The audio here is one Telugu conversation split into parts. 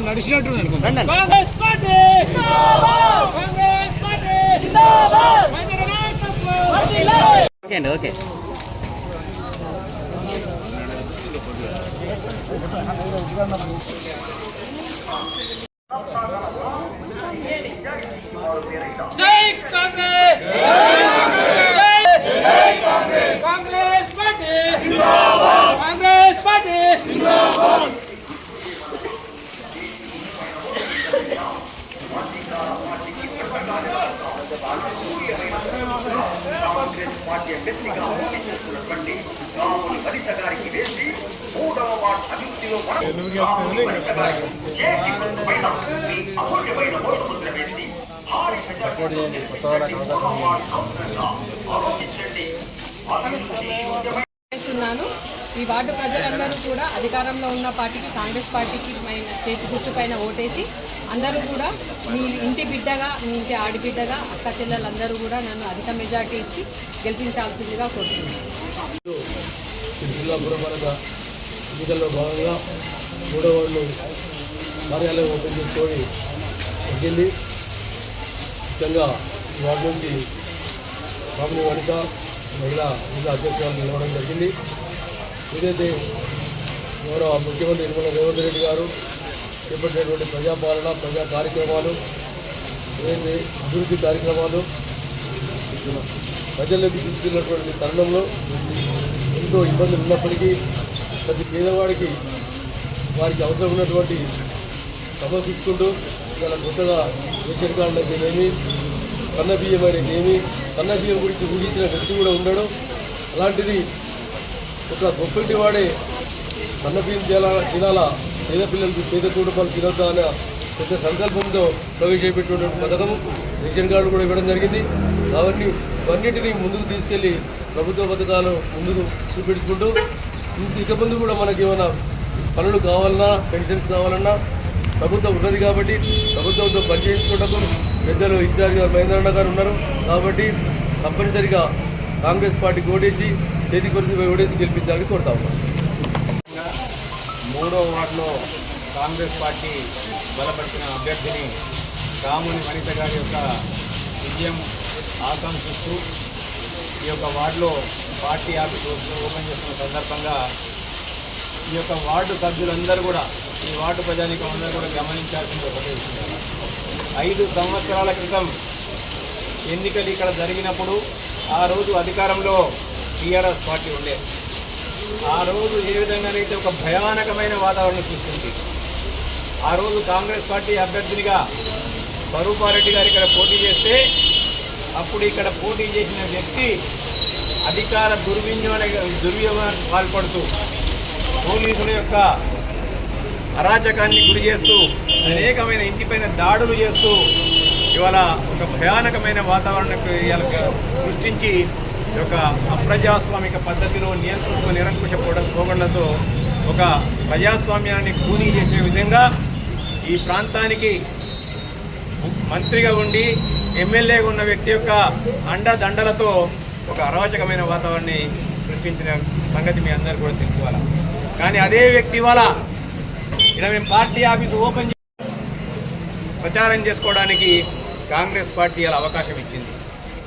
నడిచినట్టు ఓకే జై కాంగ్రెస్ కాంగ్రెస్ పార్టీ జిందాబాద్ కాంగ్రెస్ పార్టీ జిందాబాద్ పార్టీ అభ్యర్థిగా చేస్తున్నటువంటి రాములు వనిత గారికి వేసి 3వ వార్డు అభివృద్ధిలో అమూల్యమైన ఓటుముద్ర వేసి చేస్తున్నాను. ఈ వార్డు ప్రజలందరూ కూడా అధికారంలో ఉన్న పార్టీకి కాంగ్రెస్ పార్టీకి చేతి గుర్తు పైన ఓటేసి అందరూ కూడా మీ ఇంటి బిడ్డగా మీ ఇంటి ఆడిబిడ్డగా అక్క చెల్లెలందరూ కూడా నన్ను అధిక మెజార్టీ ఇచ్చి గెలిపించాల్సిందిగా కోరుతున్నాను. జిల్లా పురపాలక ఎన్నికల్లో భాగంగా 3వ వార్డు కార్యాలయం ఓపెన్ చేసుకొని తగ్గింది. ముఖ్యంగా ఈ వార్డు నుంచి రాములు వనిత మహిళా అధ్యక్షురాలు నిలవడం జరిగింది. ఏదైతే గౌరవ ముఖ్యమంత్రి యనమల రేవంత్ రెడ్డి గారు చేపట్టినటువంటి ప్రజాపాలన ప్రజా కార్యక్రమాలు ఏదైతే అభివృద్ధి కార్యక్రమాలు ప్రజల్లోకి తీసుకెళ్ళినటువంటి తరుణంలో ఎంతో ఇబ్బందులు ఉన్నప్పటికీ ప్రతి పేదవాడికి వారికి అవసరం ఉన్నటువంటి సమర్పించుకుంటూ ఇలా కొత్తగా రేషన్ కార్డు అయితేనేమి సన్నబియ్యం అయితేనేమి సన్నబియ్యం గురించి ఊహించిన వ్యక్తి కూడా ఉండడు. అలాంటిది ఒక గొప్పటి వాడే సన్నబియ్యం తినాలా పేద పిల్లలకి పేద కుటుంబాలు తినొద్దా అనే పెద్ద సంకల్పంతో ప్రవేశపెట్టినటువంటి పథకం రేషన్ కార్డు కూడా ఇవ్వడం జరిగింది. కాబట్టి ఇవన్నింటినీ ముందుకు తీసుకెళ్లి ప్రభుత్వ పథకాలు ముందుకు చూపెట్టుకుంటూ ఇక ముందు కూడా మనకి ఏమైనా పనులు కావాలన్నా పెన్షన్స్ కావాలన్నా ప్రభుత్వం ఉన్నది కాబట్టి ప్రభుత్వంతో పనిచేసుకోవడం పెద్దలు ఇన్ఛార్జ్ గారు మహేంద్రన్న గారు ఉన్నారు. కాబట్టి తప్పనిసరిగా కాంగ్రెస్ పార్టీకి ఓటేసి చేతి పరిస్థితి ఓటేసి గెలిపించాలని కోరుతా ఉన్నాం. 3వ వార్డులో కాంగ్రెస్ పార్టీ బలపరిచిన అభ్యర్థిని రాముని వనిత గారి యొక్క విజయం ఆకాంక్షిస్తూ ఈ యొక్క వార్డులో పార్టీ ఆఫీస్ ఓపెన్ చేస్తున్న సందర్భంగా ఈ యొక్క వార్డు సభ్యులందరూ కూడా ఈ వార్డు ప్రజానికం అందరూ కూడా గమనించాల్సింది ఒకటే విషయం. 5 సంవత్సరాల క్రితం ఎన్నికలు ఇక్కడ జరిగినప్పుడు ఆ రోజు అధికారంలో టీఆర్ఎస్ పార్టీ ఉండే. ఆ రోజు ఏ విధంగానైతే ఒక భయానకమైన వాతావరణం సృష్టించింది. ఆ రోజు కాంగ్రెస్ పార్టీ అభ్యర్థినిగా స్వరూపారెడ్డి గారు ఇక్కడ పోటీ చేస్తే అప్పుడు ఇక్కడ పోటీ చేసిన వ్యక్తి అధికార దుర్వినియోగానికి పాల్పడుతూ పోలీసుల యొక్క అరాచకాన్ని గురి చేస్తూ అనేకమైన ఇంటిపైన దాడులు చేస్తూ ఇవాళ ఒక భయానకమైన వాతావరణం సృష్టించి ఒక అప్రజాస్వామిక పద్ధతిలో నిరంకుశ పోగడలతో ఒక ప్రజాస్వామ్యాన్ని కూనీ చేసే విధంగా ఈ ప్రాంతానికి మంత్రిగా ఉండి ఎమ్మెల్యేగా ఉన్న వ్యక్తి యొక్క అండదండలతో ఒక అరాచకమైన వాతావరణాన్ని సృష్టించిన సంగతి మీ అందరూ కూడా తెలుసుకోవాలి. కానీ అదే వ్యక్తి వల్ల ఇలా మేము పార్టీ ఆఫీసు ఓపెన్ ప్రచారం చేసుకోవడానికి కాంగ్రెస్ పార్టీ అలా అవకాశం ఇచ్చింది.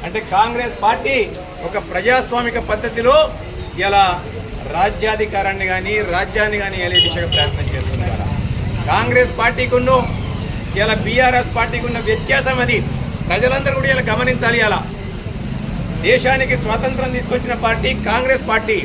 అంటే కాంగ్రెస్ పార్టీ ఒక ప్రజాస్వామిక పద్ధతిలో ఇలా రాజ్యాధికారాన్ని కానీ రాజ్యాన్ని కానీ ఏలే దిశగా ప్రయత్నం చేస్తుంది. కాంగ్రెస్ పార్టీకి ఉన్న ఇలా బీఆర్ఎస్ పార్టీకి ఉన్న వ్యత్యాసం అది ప్రజలందరూ కూడా ఇలా గమనించాలి. అలా దేశానికి స్వాతంత్రం తీసుకొచ్చిన పార్టీ కాంగ్రెస్ పార్టీ,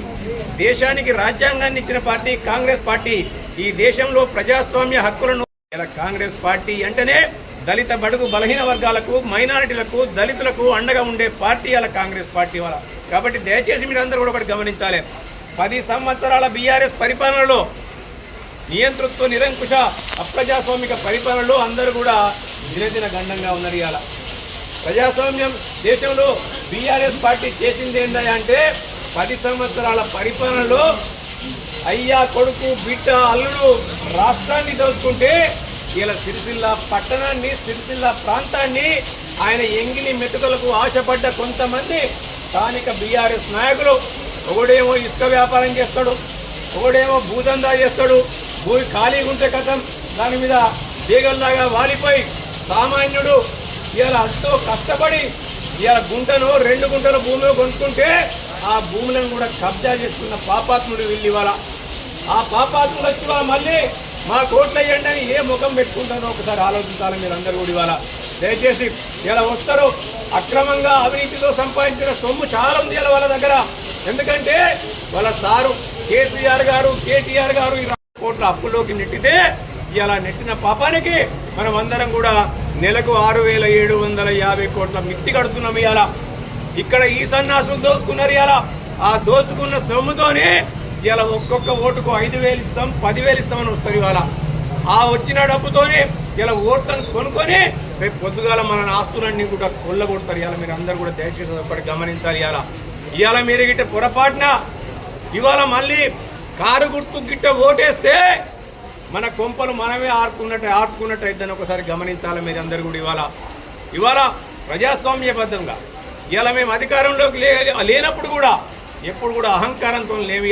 దేశానికి రాజ్యాంగాన్ని ఇచ్చిన పార్టీ కాంగ్రెస్ పార్టీ, ఈ దేశంలో ప్రజాస్వామ్య హక్కులను ఇలా కాంగ్రెస్ పార్టీ అంటేనే దళిత బడుగు బలహీన వర్గాలకు మైనారిటీలకు దళితులకు అండగా ఉండే పార్టీ అలా కాంగ్రెస్ పార్టీ వాళ్ళ. కాబట్టి దయచేసి మీరు అందరూ కూడా ఒకటి గమనించాలి. 10 సంవత్సరాల బీఆర్ఎస్ పరిపాలనలో నియంతృత్వ నిరంకుశ అప్రజాస్వామిక పరిపాలనలో అందరూ కూడా దినదిన గండంగా ఉన్నారు. ఇలా ప్రజాస్వామ్యం దేశంలో బీఆర్ఎస్ పార్టీ చేసింది ఏంటంటే 10 సంవత్సరాల పరిపాలనలో అయ్యా కొడుకు బిడ్డ అల్లుడు రాష్ట్రాన్ని దోచుకుంటే ఇలా సిరిసిల్ల పట్టణాన్ని సిరిసిల్ల ప్రాంతాన్ని ఆయన ఎంగిలి మెతుకులకు ఆశపడ్డ కొంతమంది స్థానిక బీఆర్ఎస్ నాయకులు ఒకడేమో ఇసుక వ్యాపారం చేస్తాడు, ఒకడేమో భూదందా చేస్తాడు, భూమి ఖాళీగా ఉంటే కథం దాని మీద తీగల్లాగా వాలిపోయి సామాన్యుడు ఇలా ఎంతో కష్టపడి ఇలా గుంటను 2 గుంటల భూమిలో కొనుక్కుంటే ఆ భూములను కూడా కబ్జా చేసుకున్న పాపాత్ముడు వీళ్ళు ఇవాళ. ఆ పాపాత్ముడు వచ్చి ఇవాళ మళ్ళీ మా కోట్లు వేయండి అని ఏ ముఖం పెట్టుకుంటారో ఒకసారి ఆలోచించాలి మీరు అందరూ కూడా. ఇవాళ దయచేసి ఇలా వస్తారు అక్రమంగా అవినీతితో సంపాదించిన సొమ్ము చాలా ఉంది ఇలా వాళ్ళ దగ్గర. ఎందుకంటే వాళ్ళ సారు కేసీఆర్ గారు కేటీఆర్ గారు 20 కోట్ల అప్పుల్లోకి నెట్టితే ఇలా నెట్టిన పాపానికి మనం అందరం కూడా నెలకు 6,750 కోట్ల మిత్తి కడుతున్నాం ఇవాళ. ఇక్కడ ఈ సన్నాసులు దోచుకున్నారు ఇవాళ. ఆ దోచుకున్న సొమ్ముతోనే ఇలా ఒక్కొక్క ఓటుకు 5,000 ఇస్తాం 10,000 ఇస్తామని వస్తారు ఇవాళ. ఆ వచ్చిన డబ్బుతోనే ఇలా ఓట్లను కొనుక్కొని రేపు పొద్దుగాల మన ఆస్తులన్నీ కూడా కొల్లగొడతారు ఇవాళ. మీరు అందరూ కూడా దయచేసి ఒకటి గమనించాలి. ఇవాళ మీరు గిట్ట పొరపాటున ఇవాళ మళ్ళీ కారు గుర్తు గిట్ట ఓటేస్తే మన కొంపలు మనమే ఆడుకున్నట్టు అయిద్దని ఒకసారి గమనించాలి మీరు అందరు కూడా. ఇవాళ ప్రజాస్వామ్యబద్ధంగా ఇవాళ మేము అధికారంలోకి లేనప్పుడు కూడా ఎప్పుడు కూడా అహంకారంతో లేవు.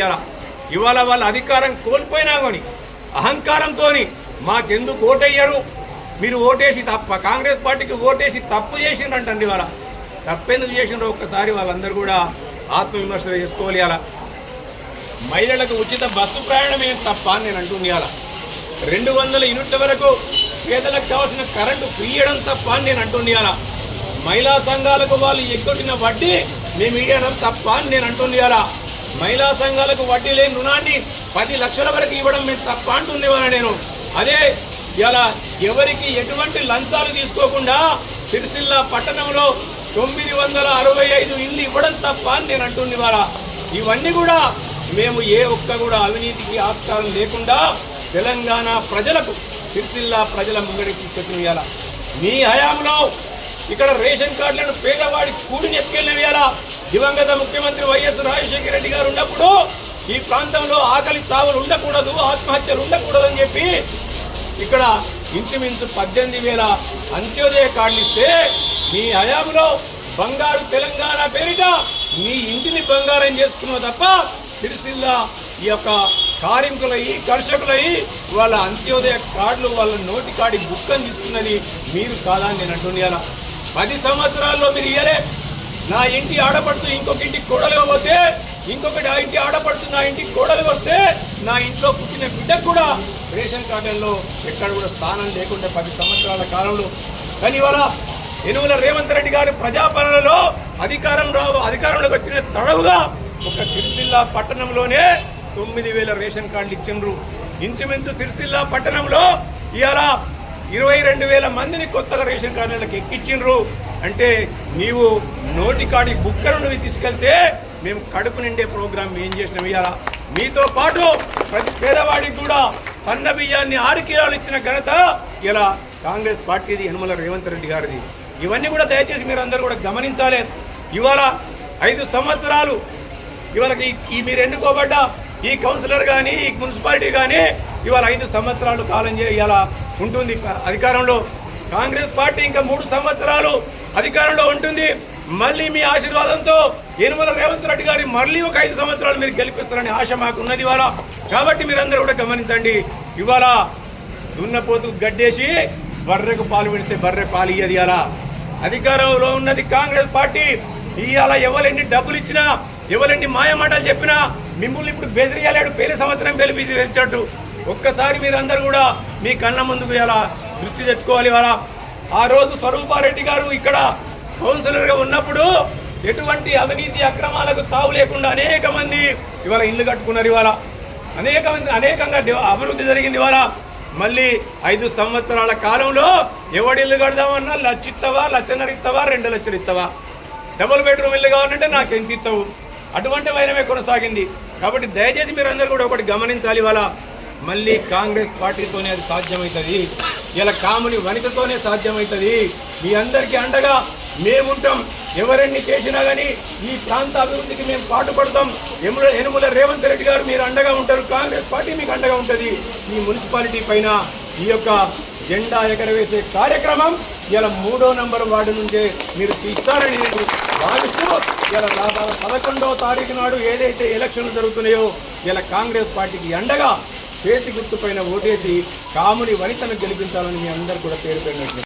ఇవాళ వాళ్ళ అధికారం కోల్పోయినా కానీ అహంకారంతో మాకెందుకు ఓటయ్యారు, మీరు ఓటేసి కాంగ్రెస్ పార్టీకి ఓటేసి తప్పు చేసిండ్రంటండి. ఇవాళ తప్పెందుకు చేసిండ్రో ఒక్కసారి వాళ్ళందరూ కూడా ఆత్మవిమర్శలు చేసుకోవాలి. మహిళలకు ఉచిత బస్సు ప్రయాణం ఏం తప్ప అని నేను అంటుంది. 200 యూనిట్ల వరకు పేదలకు కావాల్సిన కరెంటు ఫ్రీ ఇవ్వడం తప్ప అని నేను అంటుంది. మహిళా సంఘాలకు వాళ్ళు ఎగ్గొట్టిన వడ్డీ మేము ఇవ్వడం తప్ప అని నేను అంటుంది. మహిళా సంఘాలకు వడ్డీ లేని రుణాన్ని 10 లక్షల వరకు ఇవ్వడం మేము తప్ప అంటుంది నేను. అదే ఇలా ఎవరికి ఎటువంటి లంచాలు తీసుకోకుండా సిరిసిల్ల పట్టణంలో 965 ఇళ్ళు ఇవ్వడం తప్ప అని నేను అంటుంది. ఇవన్నీ కూడా మేము ఏ ఒక్క కూడా అవినీతికి ఆస్కారం లేకుండా తెలంగాణ ప్రజలకు సిరిసిల్ల ప్రజల ముంగడికి తీసుకొచ్చిన మీ హయాంలో ఇక్కడ రేషన్ కార్డులను పేదవాడి కూడిని ఎత్తుకెళ్ళిన దివంగత ముఖ్యమంత్రి వైఎస్ రాజశేఖర రెడ్డి గారు ఉన్నప్పుడు ఈ ప్రాంతంలో ఆకలి చావులు ఉండకూడదు, ఆత్మహత్యలు ఉండకూడదని చెప్పి ఇక్కడ ఇంచుమించు 18,000 అంత్యోదయ కార్డులు ఇస్తే మీ హయాంలో బంగారు తెలంగాణ పేరిట మీ ఇంటిని బంగారం చేసుకున్నావు తప్ప సిరిసిల్ల ఈ యొక్క కార్మికులయ్యి కర్షకులయ్యి వాళ్ళ అంత్యోదయ కార్డులు వాళ్ళ నోటి కాడి బుక్కని తీసుకున్నది మీరు కాదా అని నేను అంటున్నాను. 10 సంవత్సరాల్లో మీరు ఇయ్యలే. నా ఇంటి ఆడపడుతూ ఇంకొక ఇంటికి కోడలుగా పోతే ఇంకొకటి ఆ ఇంటి ఆడపడుతూ నా ఇంటికి కోడలు వస్తే నా ఇంట్లో పుట్టిన బిడ్డకు కూడా రేషన్ కార్డుల్లో ఎక్కడ కూడా స్థానం లేకుండా 10 సంవత్సరాల కాలంలో. కానీ ఇవాళ యనుమల రేవంత్ రెడ్డి గారి ప్రజాపాలనలో అధికారంలోకి వచ్చిన తడవుగా ఒక సిరిసిల్ల పట్టణంలోనే 9,000 రేషన్ కార్డులు ఇచ్చిండ్రు. ఇంచుమించు సిరిసిల్ల పట్టణంలో ఇవాళ 22,000 మందిని కొత్తగా రేషన్ కార్డులకు ఎక్కించిండ్రు. అంటే నీవు నోటికాడి బుక్కలను తీసుకెళ్తే మేము కడుపు నిండే ప్రోగ్రాం ఏం చేసినాం. ఇవాళ మీతో పాటు ప్రతి పేదవాడికి కూడా సన్న బియ్యాన్ని 6 కిలోలు ఇచ్చిన ఘనత ఇలా కాంగ్రెస్ పార్టీది, యనుమల రేవంత్ రెడ్డి గారిది. ఇవన్నీ కూడా దయచేసి మీరు అందరూ కూడా గమనించాలి. ఇవాళ 5 సంవత్సరాలు ఇవాళకి మీరు ఎన్నుకోబడ్డ ఈ కౌన్సిలర్ కానీ ఈ మున్సిపాలిటీ కానీ ఇవాళ 5 సంవత్సరాలు కాలం ఇలా ఉంటుంది అధికారంలో. కాంగ్రెస్ పార్టీ ఇంకా 3 సంవత్సరాలు అధికారంలో ఉంటుంది. మళ్ళీ మీ ఆశీర్వాదంతో యనుమల రేవంత్ రెడ్డి గారి మళ్ళీ ఒక 5 సంవత్సరాలు మీరు గెలిపిస్తారని ఆశ మాకు ఉన్నది ఇవాళ. కాబట్టి మీరందరూ కూడా గమనించండి. ఇవాళ దున్నపోతు గడ్డేసి బర్రెకు పాలు పెడితే బర్రె పాలు ఇయ్యది. ఇలా అధికారంలో ఉన్నది కాంగ్రెస్ పార్టీ. ఇవాళ ఎవరెన్ని డబ్బులు ఇచ్చినా ఎవరెన్ని మాయమాటలు చెప్పినా మిమ్మల్ని ఇప్పుడు బెదిరియలేడు, పేరు సంవత్సరం గెలిపించట్టు. ఒక్కసారి మీరందరూ కూడా మీ కళ్ళ ముందుకు ఇలా దృష్టి తెచ్చుకోవాలి. ఇవాళ ఆ రోజు స్వరూపారెడ్డి గారు ఇక్కడ కౌన్సిలర్గా ఉన్నప్పుడు ఎటువంటి అవినీతి అక్రమాలకు తావు లేకుండా అనేక మంది ఇవాళ ఇల్లు కట్టుకున్నారు. ఇవాళ అనేకంగా అభివృద్ధి జరిగింది. ఇవాళ మళ్ళీ 5 సంవత్సరాల కాలంలో ఎవడి ఇల్లు కడదామన్నా 1,00,000 ఇస్తావా, 1,50,000 ఇస్తావా, 2 లక్షలు ఇస్తావా, డబుల్ బెడ్రూమ్ ఇల్లు కావాలంటే నాకు ఎంత ఇస్తావు, అటువంటి వైనమే కొనసాగింది. కాబట్టి దయచేసి మీరు అందరూ కూడా ఒకటి గమనించాలి. ఇవాళ మళ్ళీ కాంగ్రెస్ పార్టీతోనే అది సాధ్యమవుతుంది. ఇలా కాముని వనితతోనే సాధ్యమవుతుంది. మీ అందరికీ అండగా మేముంటాం. ఎవరెన్ని చేసినా కానీ ఈ ప్రాంత అభివృద్ధికి మేము పాటుపడతాం. యనుమల రేవంత్ రెడ్డి గారు మీరు అండగా ఉంటారు, కాంగ్రెస్ పార్టీ మీకు అండగా ఉంటుంది. ఈ మున్సిపాలిటీ పైన ఈ యొక్క జెండా ఎగరవేసే కార్యక్రమం ఇలా 3వ నంబర్ వార్డు నుంచే మీరు తీస్తారని భావిస్తూ ఇలా 11వ తారీఖు నాడు ఏదైతే ఎలక్షన్లు జరుగుతున్నాయో ఇలా కాంగ్రెస్ పార్టీకి అండగా చేతి గుర్తుపైన ఓటేసి కాముని వనితను గెలిపించాలని మీ అందరూ కూడా పేరు పెట్టినట్లు